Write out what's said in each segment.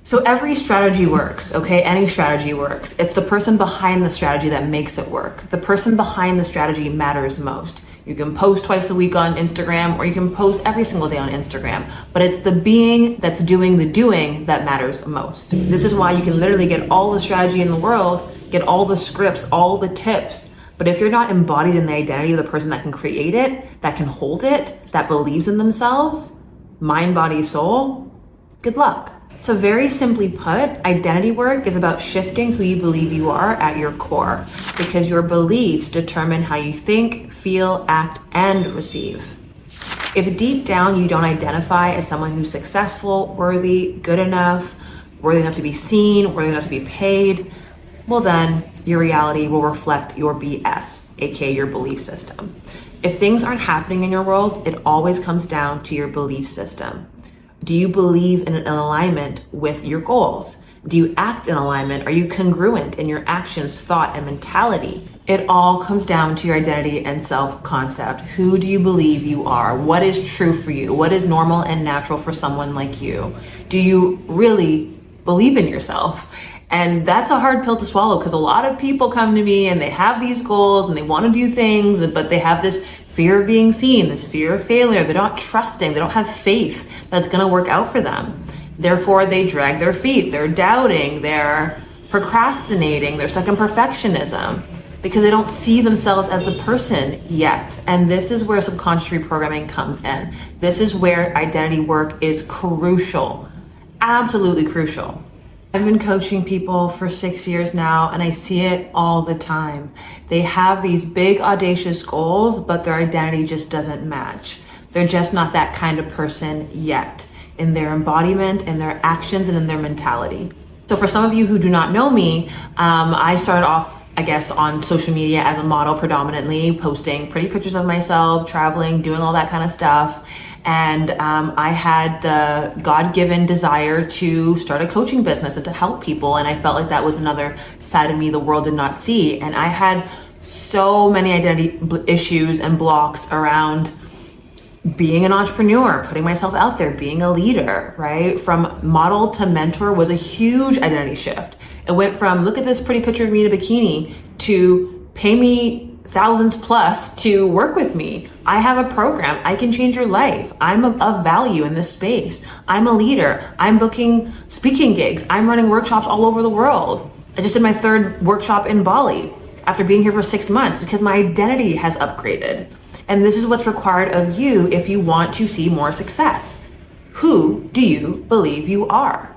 So every strategy works, okay? Any strategy works. It's the person behind the strategy that makes it work. The person behind the strategy matters most. You can post twice a week on Instagram, or you can post every single day on Instagram, but it's the being that's doing the doing that matters most. This is why you can literally get all the strategy in the world, get all the scripts, all the tips, but if you're not embodied in the identity of the person that can create it, that can hold it, that believes in themselves, mind, body, soul, good luck. So very simply put, identity work is about shifting who you believe you are at your core, because your beliefs determine how you think, feel, act, and receive. If deep down you don't identify as someone who's successful, worthy, good enough, worthy enough to be seen, worthy enough to be paid, well then your reality will reflect your BS, aka your belief system. If things aren't happening in your world, it always comes down to your belief system. Do you believe in alignment with your goals? Do you act in alignment? Are you congruent in your actions, thought, and mentality? It all comes down to your identity and self-concept. Who do you believe you are? What is true for you? What is normal and natural for someone like you? Do you really believe in yourself? And that's a hard pill to swallow, because a lot of people come to me and they have these goals and they want to do things, but they have this fear of being seen, this fear of failure. They're not trusting. They don't have faith that's going to work out for them. Therefore, they drag their feet. They're doubting. They're procrastinating. They're stuck in perfectionism because they don't see themselves as the person yet. And this is where subconscious reprogramming comes in. This is where identity work is crucial, absolutely crucial. I've been coaching people for 6 years now, and I see it all the time. They have these big, audacious goals, but their identity just doesn't match. They're just not that kind of person yet in their embodiment, in their actions, and in their mentality. So for some of you who do not know me, I started off, I guess, on social media as a model predominantly, posting pretty pictures of myself, traveling, doing all that kind of stuff. And I had the God-given desire to start a coaching business and to help people. And I felt like that was another side of me the world did not see. And I had so many identity issues and blocks around being an entrepreneur, putting myself out there, being a leader, right? From model to mentor was a huge identity shift. It went from, look at this pretty picture of me in a bikini, to pay me thousands plus to work with me. I have a program. I can change your life. I'm of value in this space. I'm a leader. I'm booking speaking gigs. I'm running workshops all over the world. I just did my 3rd workshop in Bali after being here for 6 months because my identity has upgraded. And this is what's required of you if you want to see more success. Who do you believe you are?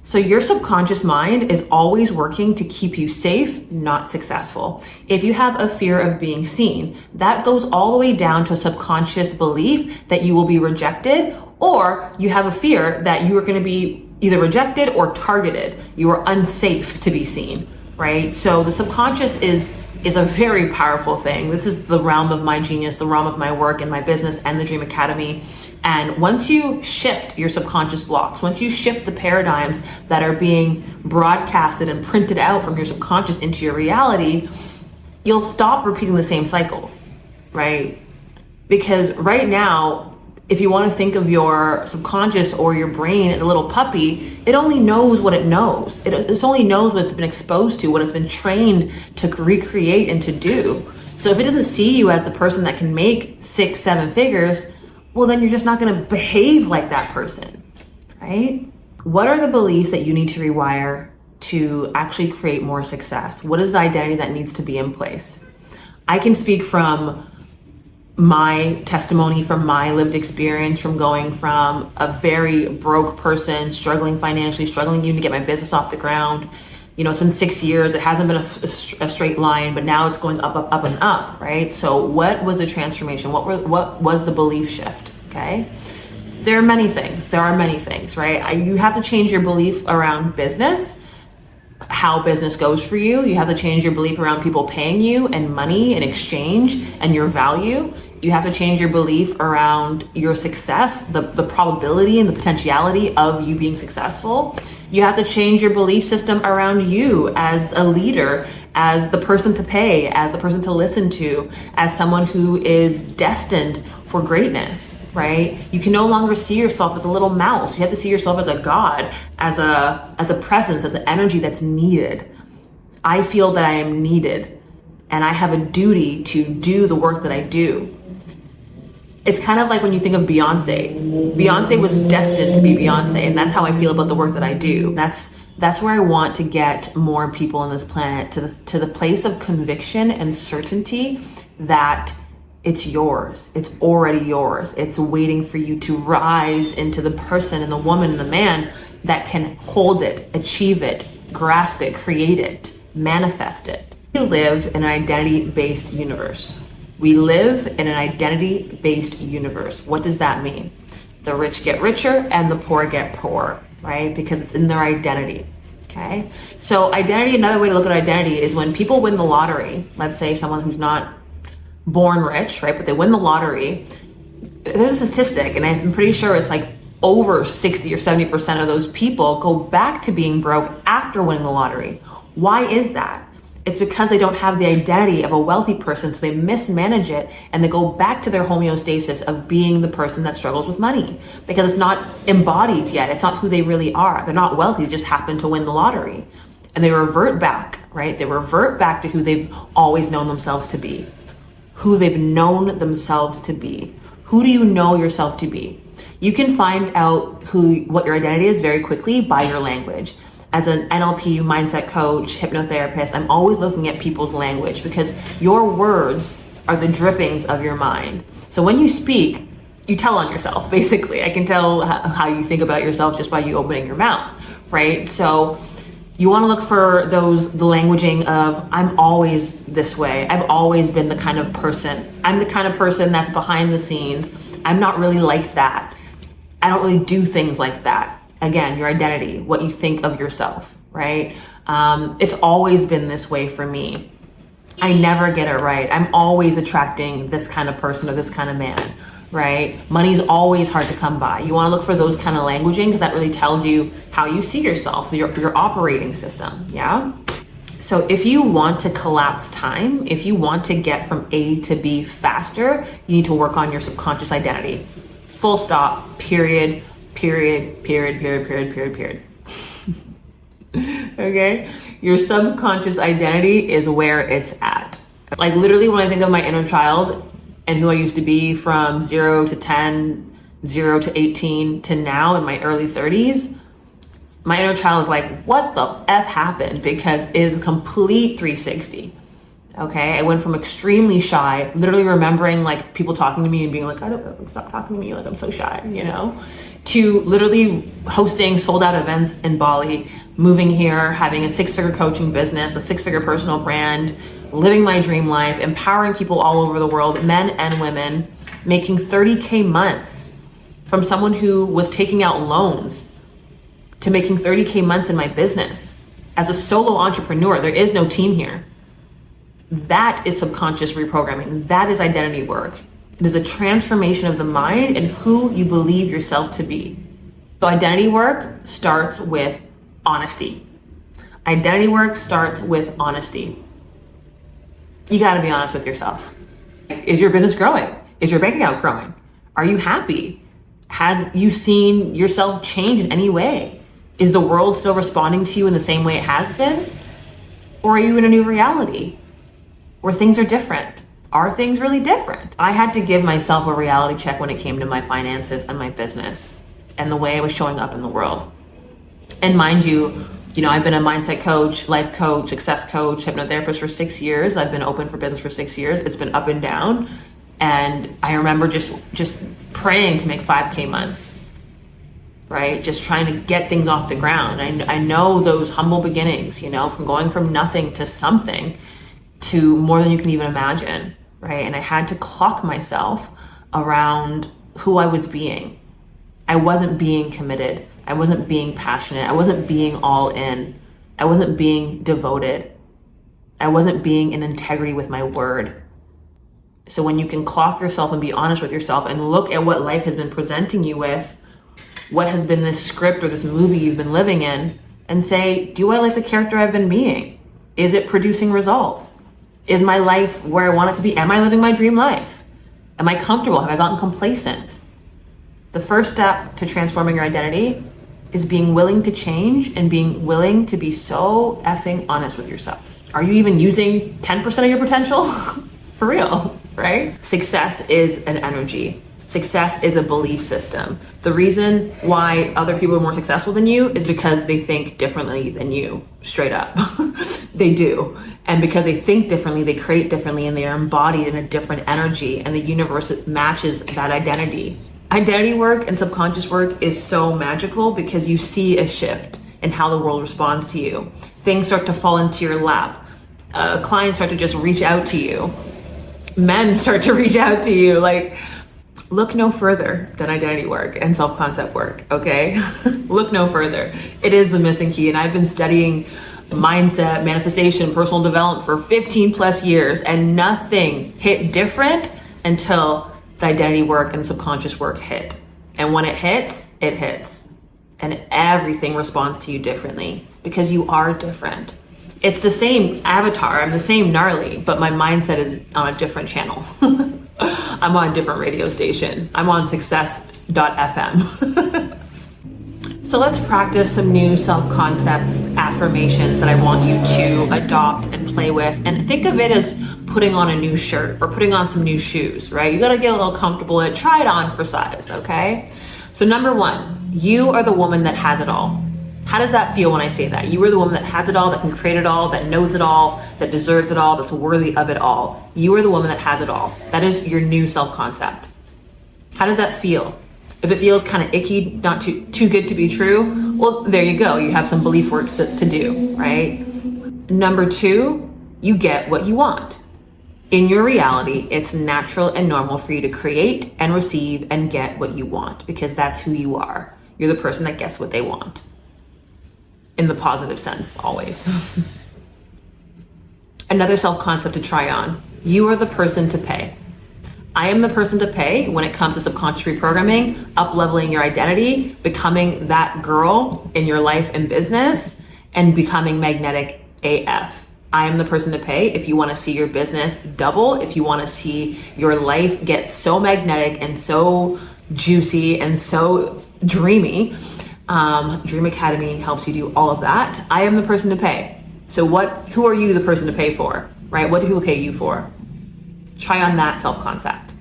So your subconscious mind is always working to keep you safe, not successful. If you have a fear of being seen, that goes all the way down to a subconscious belief that you will be rejected, or you have a fear that you are going to be either rejected or targeted. You are unsafe to be seen, right? So the subconscious is a very powerful thing. This is the realm of my genius, the realm of my work and my business and the Dream Academy. And once you shift your subconscious blocks, once you shift the paradigms that are being broadcasted and printed out from your subconscious into your reality, you'll stop repeating the same cycles, right? Because right now, if you want to think of your subconscious or your brain as a little puppy, it only knows what it knows. It only knows what it's been exposed to, what it's been trained to recreate and to do. So if it doesn't see you as the person that can make 6, 7 figures, well, then you're just not going to behave like that person, right? What are the beliefs that you need to rewire to actually create more success? What is the identity that needs to be in place? I can speak from my testimony, from my lived experience, from going from a very broke person, struggling financially, struggling even to get my business off the ground. You know, it's been 6 years. It hasn't been a straight line, but now it's going up, up, up, and up, right? So what was the transformation? What was the belief shift, okay? There are many things, right? You have to change your belief around business, how business goes for you. You have to change your belief around people paying you and money and exchange and your value. You have to change your belief around your success, the probability and the potentiality of you being successful. You have to change your belief system around you as a leader, as the person to pay, as the person to listen to, as someone who is destined for greatness. right? You can no longer see yourself as a little mouse. You have to see yourself as a god, as a presence, as an energy that's needed. I feel that I am needed, and I have a duty to do the work that I do. It's kind of like when you think of Beyonce. Beyonce was destined to be Beyonce, and that's how I feel about the work that I do. That's where I want to get more people on this planet, to the place of conviction and certainty that it's yours. It's already yours. It's waiting for you to rise into the person and the woman and the man that can hold it, achieve it, grasp it, create it, manifest it. We live in an identity-based universe. We live in an identity-based universe. What does that mean? The rich get richer and the poor get poorer, right? Because it's in their identity, okay? So identity, another way to look at identity is when people win the lottery, let's say someone who's not born rich, right? But they win the lottery. There's a statistic, and I'm pretty sure it's like over 60 or 70% of those people go back to being broke after winning the lottery. Why is that? It's because they don't have the identity of a wealthy person, so they mismanage it and they go back to their homeostasis of being the person that struggles with money because it's not embodied yet. It's not who they really are. They're not wealthy, they just happen to win the lottery. And they revert back, right? They revert back to who they've always known themselves to be. Who they've known themselves to be. Who do you know yourself to be? You can find out what your identity is very quickly by your language. As an NLP mindset coach, hypnotherapist, I'm always looking at people's language because your words are the drippings of your mind. So when you speak, you tell on yourself, basically. I can tell how you think about yourself just by you opening your mouth, right? So you want to look for the languaging of, I'm always this way. I've always been the kind of person. I'm the kind of person that's behind the scenes. I'm not really like that. I don't really do things like that. Again, your identity, what you think of yourself, right? It's always been this way for me. I never get it right. I'm always attracting this kind of person or this kind of man, right? Money's always hard to come by. You want to look for those kind of languaging because that really tells you how you see yourself, your operating system, yeah? So if you want to collapse time, if you want to get from A to B faster, you need to work on your subconscious identity. Full stop, period. Okay? Your subconscious identity is where it's at. Like literally when I think of my inner child and who I used to be from 0 to 10, 0 to 18 to now in my early 30s, my inner child is like, what the F happened? Because it is a complete 360. Okay, I went from extremely shy, literally remembering like people talking to me and being like, I don't stop talking to me, like I'm so shy, you know, to literally hosting sold out events in Bali, moving here, having a 6-figure coaching business, a 6-figure personal brand, living my dream life, empowering people all over the world, men and women, making 30K months from someone who was taking out loans to making 30K months in my business. As a solo entrepreneur, there is no team here. That is subconscious reprogramming. That is identity work. It is a transformation of the mind and who you believe yourself to be. So identity work starts with honesty. Identity work starts with honesty. You got to be honest with yourself. Is your business growing? Is your bank account growing? Are you happy? Have you seen yourself change in any way? Is the world still responding to you in the same way it has been? Or are you in a new reality where things are different? Are things really different? I had to give myself a reality check when it came to my finances and my business and the way I was showing up in the world. And mind you, I've been a mindset coach, life coach, success coach, hypnotherapist for 6 years. I've been open for business for 6 years. It's been up and down. And I remember just praying to make 5K months, right? Just trying to get things off the ground. I know those humble beginnings, from going from nothing to something to more than you can even imagine, right? And I had to clock myself around who I was being. I wasn't being committed. I wasn't being passionate. I wasn't being all in. I wasn't being devoted. I wasn't being in integrity with my word. So when you can clock yourself and be honest with yourself and look at what life has been presenting you with, what has been this script or this movie you've been living in, and say, do I like the character I've been being? Is it producing results? Is my life where I want it to be? Am I living my dream life? Am I comfortable? Have I gotten complacent? The first step to transforming your identity is being willing to change and being willing to be so effing honest with yourself. Are you even using 10% of your potential? For real, right? Success is an energy. Success is a belief system. The reason why other people are more successful than you is because they think differently than you, straight up. They do. And because they think differently, they create differently, and they are embodied in a different energy, and the universe matches that identity. Identity work and subconscious work is so magical because you see a shift in how the world responds to you. Things start to fall into your lap. Clients start to just reach out to you. Men start to reach out to you. Like, look no further than identity work and self-concept work, okay? Look no further. It is the missing key, and I've been studying mindset, manifestation, personal development for 15 plus years, and nothing hit different until the identity work and subconscious work hit. And when it hits, and everything responds to you differently because you are different. It's the same avatar, I'm the same Narley, but my mindset is on a different channel. I'm on a different radio station. I'm on success.fm. So let's practice some new self-concepts, affirmations that I want you to adopt and play with. And think of it as putting on a new shirt or putting on some new shoes, right? You gotta get a little comfortable in it. Try it on for size, okay? So number one, you are the woman that has it all. How does that feel when I say that? You are the woman that has it all, that can create it all, that knows it all, that deserves it all, that's worthy of it all. You are the woman that has it all. That is your new self-concept. How does that feel? If it feels kind of icky, not too good to be true, well, there you go. You have some belief work to do, right? Number two, you get what you want. In your reality, it's natural and normal for you to create and receive and get what you want because that's who you are. You're the person that gets what they want. In the positive sense, always. Another self-concept to try on. You are the person to pay. I am the person to pay when it comes to subconscious reprogramming, up-leveling your identity, becoming that girl in your life and business, and becoming magnetic AF. I am the person to pay if you want to see your business double, if you want to see your life get so magnetic and so juicy and so dreamy. Dream Academy helps you do all of that. I am the person to pay. So who are you the person to pay for, right? What do people pay you for? Try on that self-concept.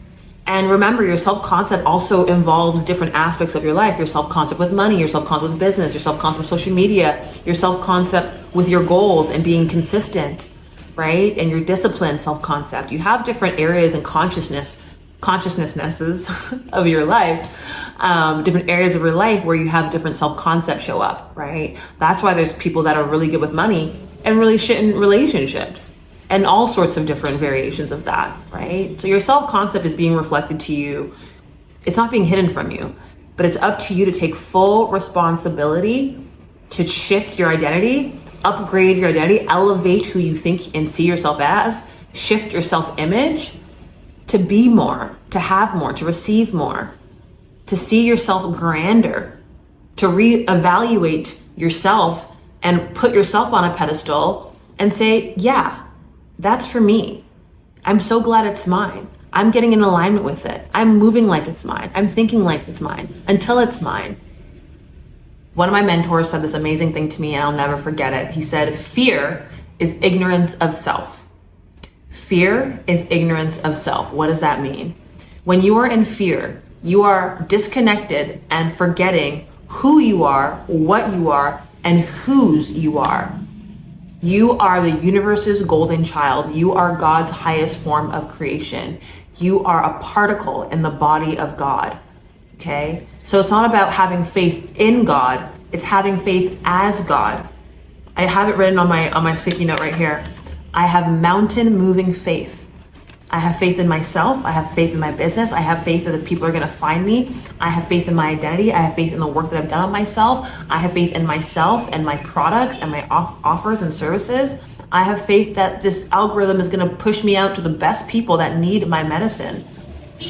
And remember, your self-concept also involves different aspects of your life. Your self-concept with money, your self-concept with business, your self-concept with social media, your self-concept with your goals and being consistent, right? And your discipline self-concept. You have different areas and consciousnesses of your life, different areas of your life where you have different self-concepts show up, right? That's why there's people that are really good with money and really shit in relationships and all sorts of different variations of that, right? So your self-concept is being reflected to you. It's not being hidden from you, but it's up to you to take full responsibility to shift your identity, upgrade your identity, elevate who you think and see yourself as, shift your self-image, to be more, to have more, to receive more, to see yourself grander, to reevaluate yourself and put yourself on a pedestal and say, yeah, that's for me. I'm so glad it's mine. I'm getting in alignment with it. I'm moving like it's mine. I'm thinking like it's mine until it's mine. One of my mentors said this amazing thing to me and I'll never forget it. He said, fear is ignorance of self. Fear is ignorance of self. What does that mean? When you are in fear, you are disconnected and forgetting who you are, what you are, and whose you are. You are the universe's golden child. You are God's highest form of creation. You are a particle in the body of God. Okay? So it's not about having faith in God. It's having faith as God. I have it written on my sticky note right here. I have mountain moving faith. I have faith in myself. I have faith in my business. I have faith that the people are going to find me. I have faith in my identity. I have faith in the work that I've done on myself. I have faith in myself and my products and my offers and services. I have faith that this algorithm is going to push me out to the best people that need my medicine.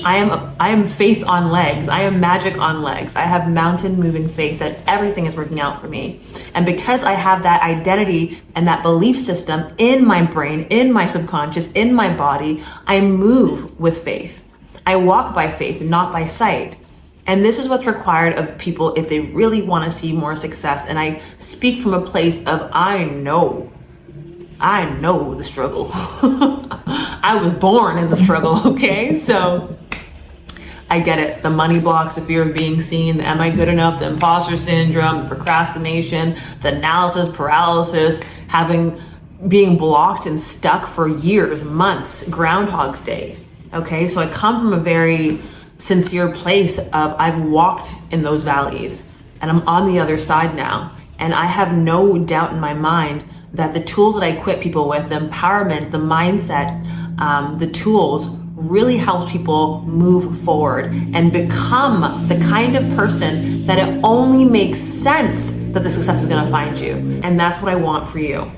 I am faith on legs. I am magic on legs. I have mountain moving faith that everything is working out for me. And because I have that identity and that belief system in my brain, in my subconscious, in my body, I move with faith. I walk by faith, not by sight. And this is what's required of people if they really want to see more success. And I speak from a place of, I know the struggle. I was born in the struggle, okay? So I get it. The money blocks, the fear of being seen, the am I good enough, the imposter syndrome, the procrastination, the analysis paralysis, being blocked and stuck for years, months, Groundhog's Day. Okay, so I come from a very sincere place of I've walked in those valleys and I'm on the other side now. And I have no doubt in my mind that the tools that I equip people with, the empowerment, the mindset, the tools really helps people move forward and become the kind of person that it only makes sense that the success is going to find you. And that's what I want for you.